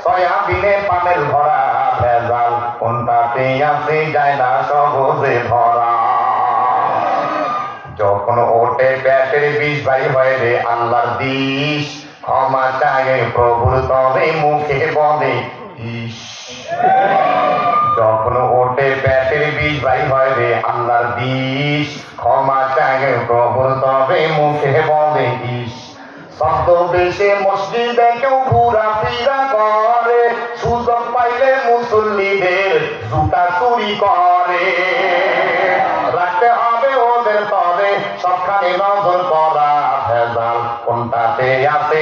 সয়াবিনে পানের ভরা ভেজাল, কোনটাতে আছে যায় না সহজে ধরা। যখন ওঠে পেটের বিষ ভাই হয় রে আল্লাহর দিশ, ক্ষমা চায় প্রভুর তবে মুখে বলে ইস। যখন ওঠে পেটের বিষ ভাই হয় রে আল্লাহর দিশ, ক্ষমা চায় প্রভুর তবে মুখে বলে ইস। শব্দ দেশে মসজিদে কেউ ঘুরা ফিরা করে, সুযোগ পাইলে মুসল্লিদের জুতা চুরি করে। রাখতে হবে ওদের তবে সবখানে নজর করা ভেজাল, কোনটাতে আছে